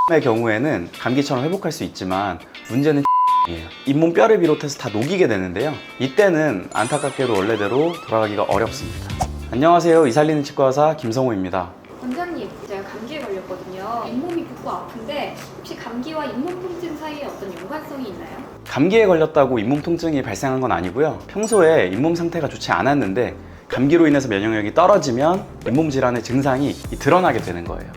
의 경우에는 감기처럼 회복할 수 있지만 문제는 이에요. 잇몸 뼈를 비롯해서 다 녹이게 되는데요. 이때는 안타깝게도 원래대로 돌아가기가 어렵습니다. 안녕하세요. 이살리는 치과의사 김성호입니다. 원장님, 제가 감기에 걸렸거든요. 잇몸이 붓고 아픈데 혹시 감기와 잇몸 통증 사이에 어떤 연관성이 있나요? 감기에 걸렸다고 잇몸 통증이 발생한 건 아니고요. 평소에 잇몸 상태가 좋지 않았는데 감기로 인해서 면역력이 떨어지면 잇몸 질환의 증상이 드러나게 되는 거예요.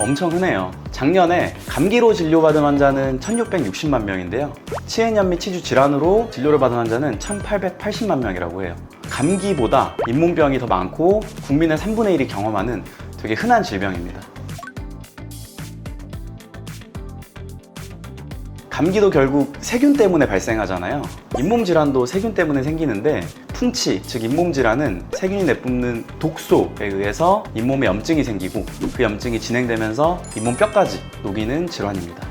엄청 흔해요. 작년에 감기로 진료받은 환자는 1660만 명인데요. 치은염 및 치주 질환으로 진료를 받은 환자는 1880만 명이라고 해요. 감기보다 잇몸병이 더 많고 국민의 3분의 1이 경험하는 되게 흔한 질병입니다. 감기도 결국 세균 때문에 발생하잖아요. 잇몸 질환도 세균 때문에 생기는데 풍치, 즉 잇몸 질환은 세균이 내뿜는 독소에 의해서 잇몸에 염증이 생기고 그 염증이 진행되면서 잇몸 뼈까지 녹이는 질환입니다.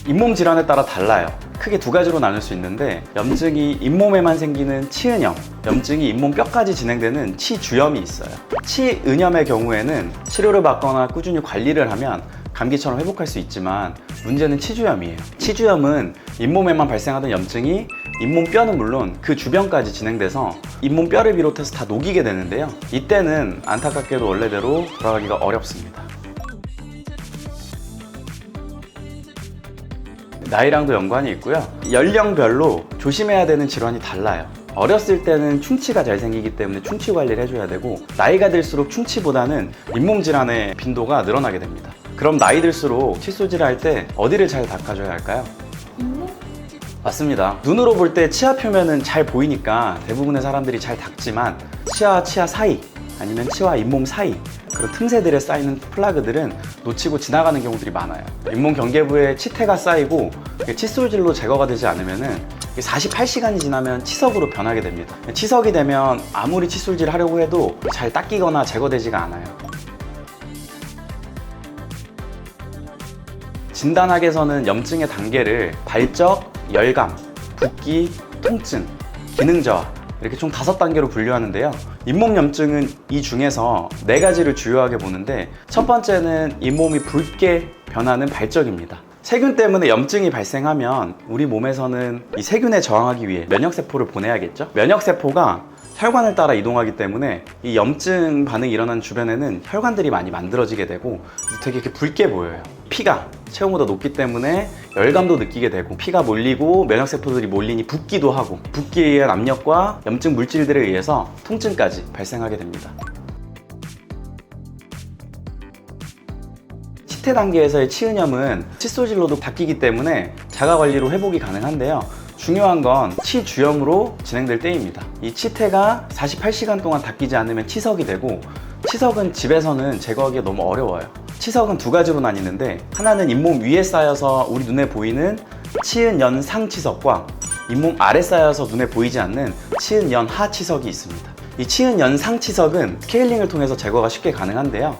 잇몸 질환에 따라 달라요. 크게 두 가지로 나눌 수 있는데 염증이 잇몸에만 생기는 치은염, 염증이 잇몸 뼈까지 진행되는 치주염이 있어요. 치은염의 경우에는 치료를 받거나 꾸준히 관리를 하면 감기처럼 회복할 수 있지만 문제는 치주염이에요. 치주염은 잇몸에만 발생하던 염증이 잇몸 뼈는 물론 그 주변까지 진행돼서 잇몸 뼈를 비롯해서 다 녹이게 되는데요. 이때는 안타깝게도 원래대로 돌아가기가 어렵습니다. 나이랑도 연관이 있고요. 연령별로 조심해야 되는 질환이 달라요. 어렸을 때는 충치가 잘 생기기 때문에 충치 관리를 해줘야 되고 나이가 들수록 충치보다는 잇몸 질환의 빈도가 늘어나게 됩니다. 그럼 나이 들수록 칫솔질을 할 때 어디를 잘 닦아줘야 할까요? 잇몸? 맞습니다. 눈으로 볼 때 치아 표면은 잘 보이니까 대부분의 사람들이 잘 닦지만 치아와 치아 사이 아니면 치아와 잇몸 사이 그런 틈새들에 쌓이는 플라그들은 놓치고 지나가는 경우들이 많아요. 잇몸 경계부에 치태가 쌓이고 칫솔질로 제거가 되지 않으면은 48시간이 지나면 치석으로 변하게 됩니다. 치석이 되면 아무리 칫솔질 하려고 해도 잘 닦이거나 제거되지가 않아요. 진단학에서는 염증의 단계를 발적, 열감, 붓기, 통증, 기능 저하 이렇게 총 5단계로 분류하는데요. 잇몸 염증은 이 중에서 4가지를 주요하게 보는데 첫 번째는 잇몸이 붉게 변하는 발적입니다. 세균 때문에 염증이 발생하면 우리 몸에서는 이 세균에 저항하기 위해 면역세포를 보내야겠죠? 면역세포가 혈관을 따라 이동하기 때문에 이 염증 반응이 일어나는 주변에는 혈관들이 많이 만들어지게 되고 되게 이렇게 붉게 보여요. 피가 체온보다 높기 때문에 열감도 느끼게 되고 피가 몰리고 면역세포들이 몰리니 붓기도 하고 붓기에 의한 압력과 염증 물질들에 의해서 통증까지 발생하게 됩니다. 치태 단계에서의 치은염은 칫솔질로도 닦이기 때문에 자가관리로 회복이 가능한데요. 중요한 건 치주염으로 진행될 때입니다. 이 치태가 48시간 동안 닦이지 않으면 치석이 되고 치석은 집에서는 제거하기가 너무 어려워요. 치석은 2가지로 나뉘는데 하나는 잇몸 위에 쌓여서 우리 눈에 보이는 치은연상 치석과 잇몸 아래 쌓여서 눈에 보이지 않는 치은연하 치석이 있습니다. 이 치은연상 치석은 스케일링을 통해서 제거가 쉽게 가능한데요.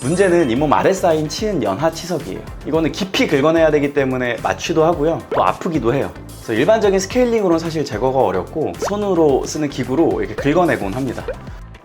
문제는 잇몸 아래 쌓인 치은연하 치석이에요. 이거는 깊이 긁어내야 되기 때문에 마취도 하고요. 또 아프기도 해요. 그래서 일반적인 스케일링으로는 사실 제거가 어렵고 손으로 쓰는 기구로 이렇게 긁어내곤 합니다.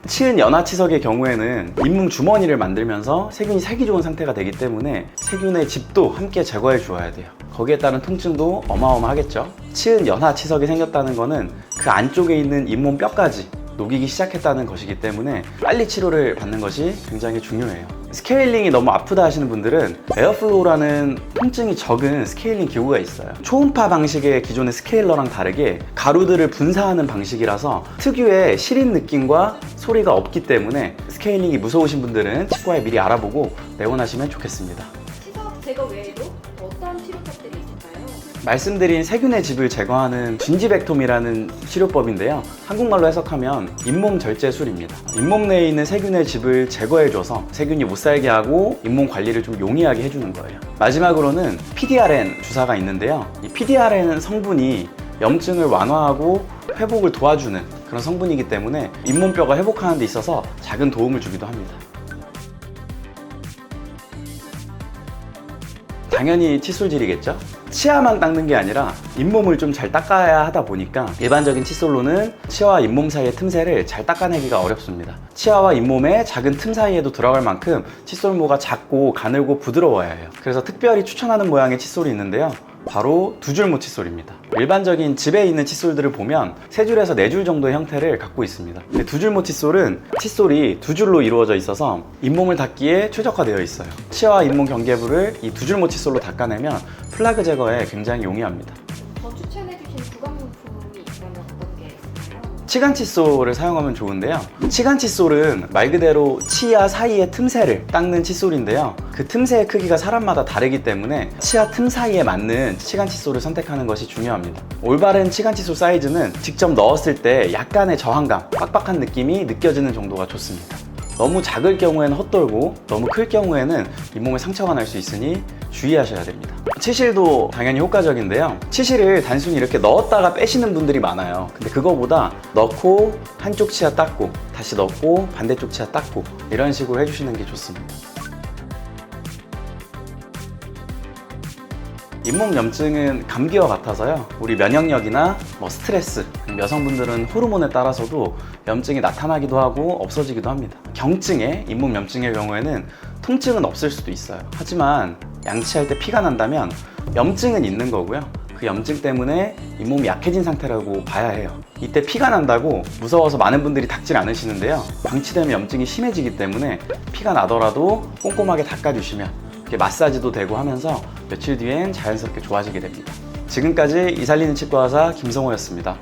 치은연하 치석의 경우에는 잇몸 주머니를 만들면서 세균이 살기 좋은 상태가 되기 때문에 세균의 집도 함께 제거해 주어야 돼요. 거기에 따른 통증도 어마어마하겠죠. 치은연하 치석이 생겼다는 거는 그 안쪽에 있는 잇몸 뼈까지 녹이기 시작했다는 것이기 때문에 빨리 치료를 받는 것이 굉장히 중요해요. 스케일링이 너무 아프다 하시는 분들은 에어플로우라는 통증이 적은 스케일링 기구가 있어요. 초음파 방식의 기존의 스케일러랑 다르게 가루들을 분사하는 방식이라서 특유의 시린 느낌과 소리가 없기 때문에 스케일링이 무서우신 분들은 치과에 미리 알아보고 내원하시면 좋겠습니다. 치석 제거 외에도 어떤 치료법들이 있을까요? 말씀드린 세균의 집을 제거하는 진지벡톰이라는 치료법인데요. 한국말로 해석하면 잇몸 절제술입니다. 잇몸 내에 있는 세균의 집을 제거해줘서 세균이 못 살게 하고 잇몸 관리를 좀 용이하게 해주는 거예요. 마지막으로는 PDRN 주사가 있는데요. 이 PDRN 성분이 염증을 완화하고 회복을 도와주는 그런 성분이기 때문에 잇몸뼈가 회복하는 데 있어서 작은 도움을 주기도 합니다. 당연히 칫솔질이겠죠. 치아만 닦는 게 아니라 잇몸을 좀 잘 닦아야 하다 보니까 일반적인 칫솔로는 치아와 잇몸 사이의 틈새를 잘 닦아내기가 어렵습니다. 치아와 잇몸의 작은 틈 사이에도 들어갈 만큼 칫솔모가 작고 가늘고 부드러워야 해요. 그래서 특별히 추천하는 모양의 칫솔이 있는데요, 바로 두 줄모 칫솔입니다. 일반적인 집에 있는 칫솔들을 보면 세 줄에서 네 줄 정도의 형태를 갖고 있습니다. 근데 두 줄모 칫솔은 칫솔이 두 줄로 이루어져 있어서 잇몸을 닦기에 최적화되어 있어요. 치아와 잇몸 경계부를 이 두 줄모 칫솔로 닦아내면 플라그 제거에 굉장히 용이합니다. 더 추천해주신 구강용품이 있다면 어떤 게 있을까요? 치간 칫솔을 사용하면 좋은데요, 치간 칫솔은 말 그대로 치아 사이의 틈새를 닦는 칫솔인데요, 그 틈새의 크기가 사람마다 다르기 때문에 치아 틈 사이에 맞는 치간 칫솔을 선택하는 것이 중요합니다. 올바른 치간 칫솔 사이즈는 직접 넣었을 때 약간의 저항감, 빡빡한 느낌이 느껴지는 정도가 좋습니다. 너무 작을 경우에는 헛돌고 너무 클 경우에는 잇몸에 상처가 날 수 있으니 주의하셔야 됩니다. 치실도 당연히 효과적인데요, 치실을 단순히 이렇게 넣었다가 빼시는 분들이 많아요. 근데 그거보다 넣고 한쪽 치아 닦고 다시 넣고 반대쪽 치아 닦고 이런 식으로 해주시는 게 좋습니다. 잇몸 염증은 감기와 같아서요, 우리 면역력이나 스트레스, 여성분들은 호르몬에 따라서도 염증이 나타나기도 하고 없어지기도 합니다. 경증의 잇몸 염증의 경우에는 통증은 없을 수도 있어요. 하지만 양치할 때 피가 난다면 염증은 있는 거고요, 그 염증 때문에 잇몸이 약해진 상태라고 봐야 해요. 이때 피가 난다고 무서워서 많은 분들이 닦질 않으시는데요, 방치되면 염증이 심해지기 때문에 피가 나더라도 꼼꼼하게 닦아주시면 이렇게 마사지도 되고 하면서 며칠 뒤엔 자연스럽게 좋아지게 됩니다. 지금까지 이살리는 치과 의사 김성호였습니다.